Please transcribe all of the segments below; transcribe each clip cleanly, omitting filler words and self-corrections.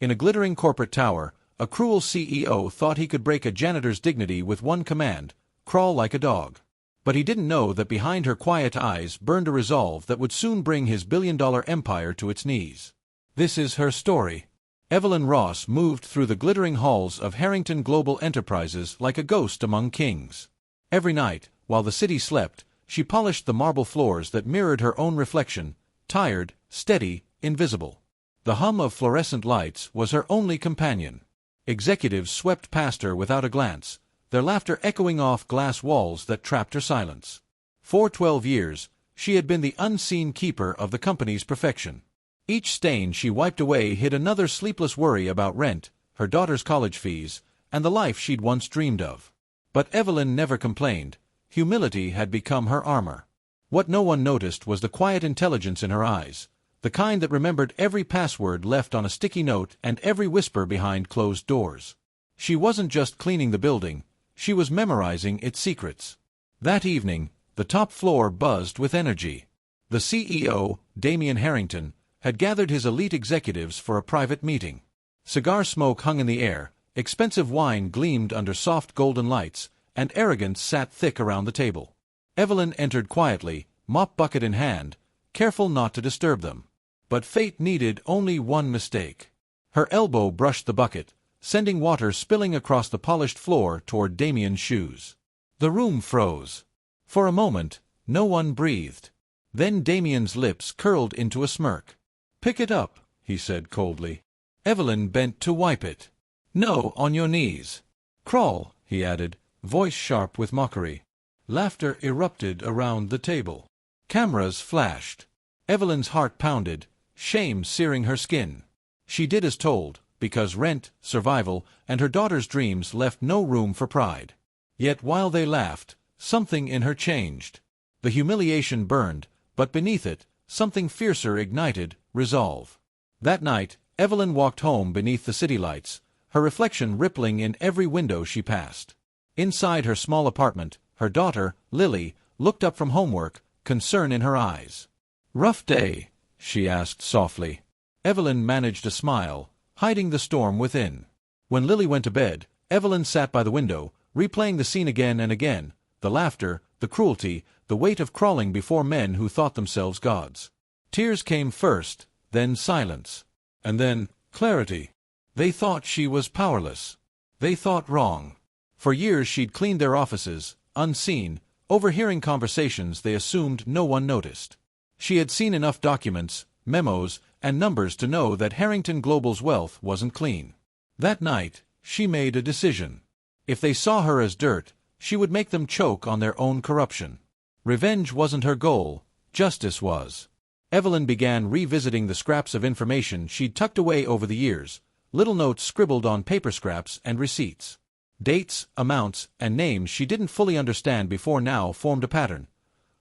In a glittering corporate tower, a cruel CEO thought he could break a janitor's dignity with one command: crawl like a dog. But he didn't know that behind her quiet eyes burned a resolve that would soon bring his billion-dollar empire to its knees. This is her story. Evelyn Ross moved through the glittering halls of Harrington Global Enterprises like a ghost among kings. Every night, while the city slept, she polished the marble floors that mirrored her own reflection, tired, steady, invisible. The hum of fluorescent lights was her only companion. Executives swept past her without a glance, their laughter echoing off glass walls that trapped her silence. For 12 years, she had been the unseen keeper of the company's perfection. Each stain she wiped away hid another sleepless worry about rent, her daughter's college fees, and the life she'd once dreamed of. But Evelyn never complained. Humility had become her armor. What no one noticed was the quiet intelligence in her eyes, the kind that remembered every password left on a sticky note and every whisper behind closed doors. She wasn't just cleaning the building, she was memorizing its secrets. That evening, the top floor buzzed with energy. The CEO, Damian Harrington, had gathered his elite executives for a private meeting. Cigar smoke hung in the air, expensive wine gleamed under soft golden lights, and arrogance sat thick around the table. Evelyn entered quietly, mop bucket in hand, careful not to disturb them. But fate needed only one mistake. Her elbow brushed the bucket, sending water spilling across the polished floor toward Damian's shoes. The room froze. For a moment, no one breathed. Then Damian's lips curled into a smirk. "Pick it up," he said coldly. Evelyn bent to wipe it. "No, on your knees." "Crawl," he added, voice sharp with mockery. Laughter erupted around the table. Cameras flashed. Evelyn's heart pounded, shame searing her skin. She did as told, because rent, survival, and her daughter's dreams left no room for pride. Yet while they laughed, something in her changed. The humiliation burned, but beneath it, something fiercer ignited: resolve. That night, Evelyn walked home beneath the city lights, her reflection rippling in every window she passed. Inside her small apartment, her daughter, Lily, looked up from homework, concern in her eyes. "Rough day?" she asked softly. Evelyn managed a smile, hiding the storm within. When Lily went to bed, Evelyn sat by the window, replaying the scene again and again, the laughter, the cruelty, the weight of crawling before men who thought themselves gods. Tears came first, then silence, and then clarity. They thought she was powerless. They thought wrong. For years she'd cleaned their offices, unseen, overhearing conversations they assumed no one noticed. She had seen enough documents, memos, and numbers to know that Harrington Global's wealth wasn't clean. That night, she made a decision. If they saw her as dirt, she would make them choke on their own corruption. Revenge wasn't her goal, justice was. Evelyn began revisiting the scraps of information she'd tucked away over the years, little notes scribbled on paper scraps and receipts. Dates, amounts, and names she didn't fully understand before now formed a pattern.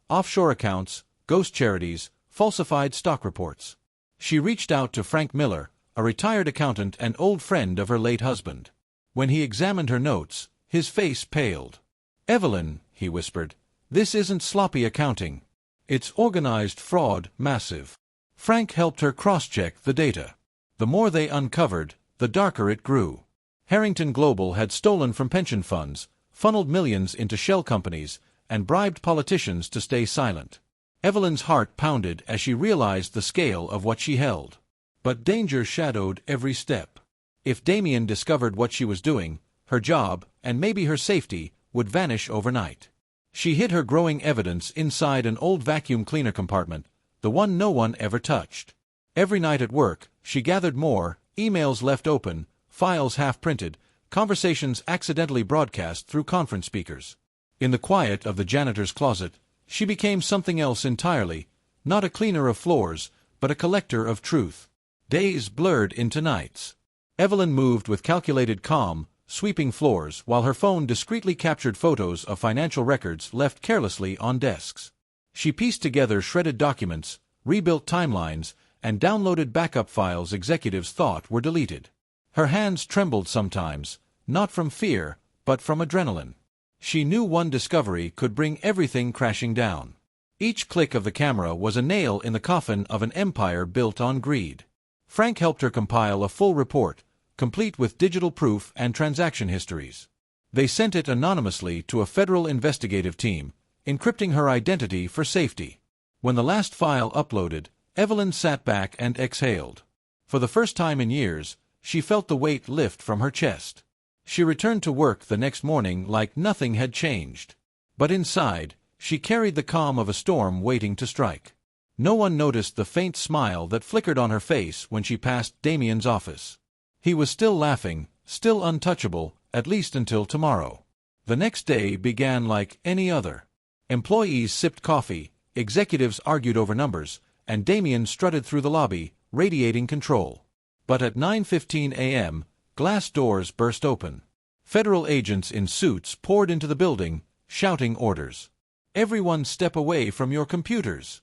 Offshore accounts, ghost charities, falsified stock reports. She reached out to Frank Miller, a retired accountant and old friend of her late husband. When he examined her notes, his face paled. "Evelyn," he whispered, "this isn't sloppy accounting. It's organized fraud, massive." Frank helped her cross-check the data. The more they uncovered, the darker it grew. Harrington Global had stolen from pension funds, funneled millions into shell companies, and bribed politicians to stay silent. Evelyn's heart pounded as she realized the scale of what she held. But danger shadowed every step. If Damian discovered what she was doing, her job, and maybe her safety, would vanish overnight. She hid her growing evidence inside an old vacuum cleaner compartment, the one no one ever touched. Every night at work, she gathered more, emails left open, files half-printed, conversations accidentally broadcast through conference speakers. In the quiet of the janitor's closet, she became something else entirely, not a cleaner of floors, but a collector of truth. Days blurred into nights. Evelyn moved with calculated calm, sweeping floors while her phone discreetly captured photos of financial records left carelessly on desks. She pieced together shredded documents, rebuilt timelines, and downloaded backup files executives thought were deleted. Her hands trembled sometimes, not from fear, but from adrenaline. She knew one discovery could bring everything crashing down. Each click of the camera was a nail in the coffin of an empire built on greed. Frank helped her compile a full report, complete with digital proof and transaction histories. They sent it anonymously to a federal investigative team, encrypting her identity for safety. When the last file uploaded, Evelyn sat back and exhaled. For the first time in years, she felt the weight lift from her chest. She returned to work the next morning like nothing had changed. But inside, she carried the calm of a storm waiting to strike. No one noticed the faint smile that flickered on her face when she passed Damien's office. He was still laughing, still untouchable, at least until tomorrow. The next day began like any other. Employees sipped coffee, executives argued over numbers, and Damien strutted through the lobby, radiating control. But at 9:15 a.m., glass doors burst open. Federal agents in suits poured into the building, shouting orders. "Everyone step away from your computers."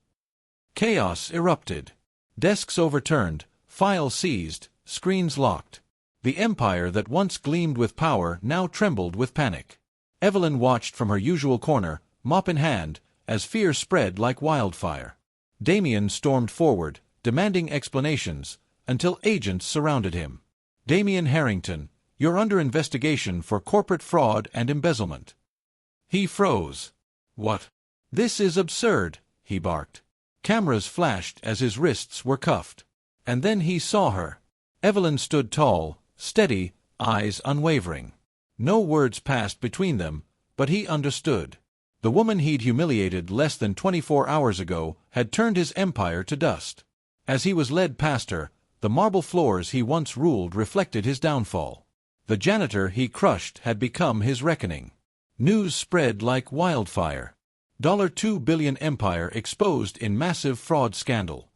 Chaos erupted. Desks overturned, files seized, screens locked. The empire that once gleamed with power now trembled with panic. Evelyn watched from her usual corner, mop in hand, as fear spread like wildfire. Damien stormed forward, demanding explanations, until agents surrounded him. "Damien Harrington, you're under investigation for corporate fraud and embezzlement." He froze. "What? This is absurd," he barked. Cameras flashed as his wrists were cuffed. And then he saw her. Evelyn stood tall, steady, eyes unwavering. No words passed between them, but he understood. The woman he'd humiliated less than 24 hours ago had turned his empire to dust. As he was led past her, the marble floors he once ruled reflected his downfall. The janitor he crushed had become his reckoning. News spread like wildfire. $2 billion empire exposed in massive fraud scandal.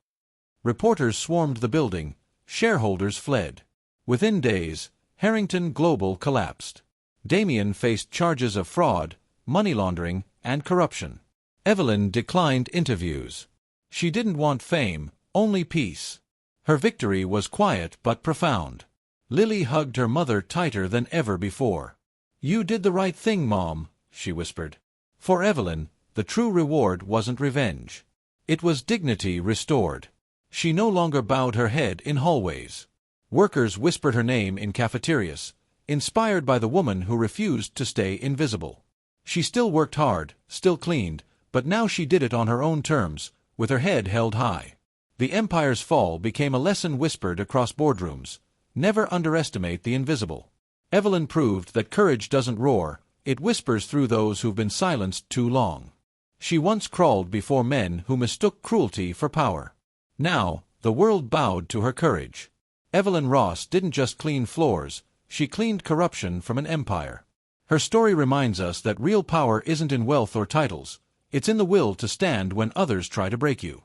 Reporters swarmed the building, shareholders fled. Within days, Harrington Global collapsed. Damien faced charges of fraud, money laundering, and corruption. Evelyn declined interviews. She didn't want fame, only peace. Her victory was quiet but profound. Lily hugged her mother tighter than ever before. "You did the right thing, Mom," she whispered. For Evelyn, the true reward wasn't revenge. It was dignity restored. She no longer bowed her head in hallways. Workers whispered her name in cafeterias, inspired by the woman who refused to stay invisible. She still worked hard, still cleaned, but now she did it on her own terms, with her head held high. The empire's fall became a lesson whispered across boardrooms. Never underestimate the invisible. Evelyn proved that courage doesn't roar, it whispers through those who've been silenced too long. She once crawled before men who mistook cruelty for power. Now, the world bowed to her courage. Evelyn Ross didn't just clean floors, she cleaned corruption from an empire. Her story reminds us that real power isn't in wealth or titles, it's in the will to stand when others try to break you.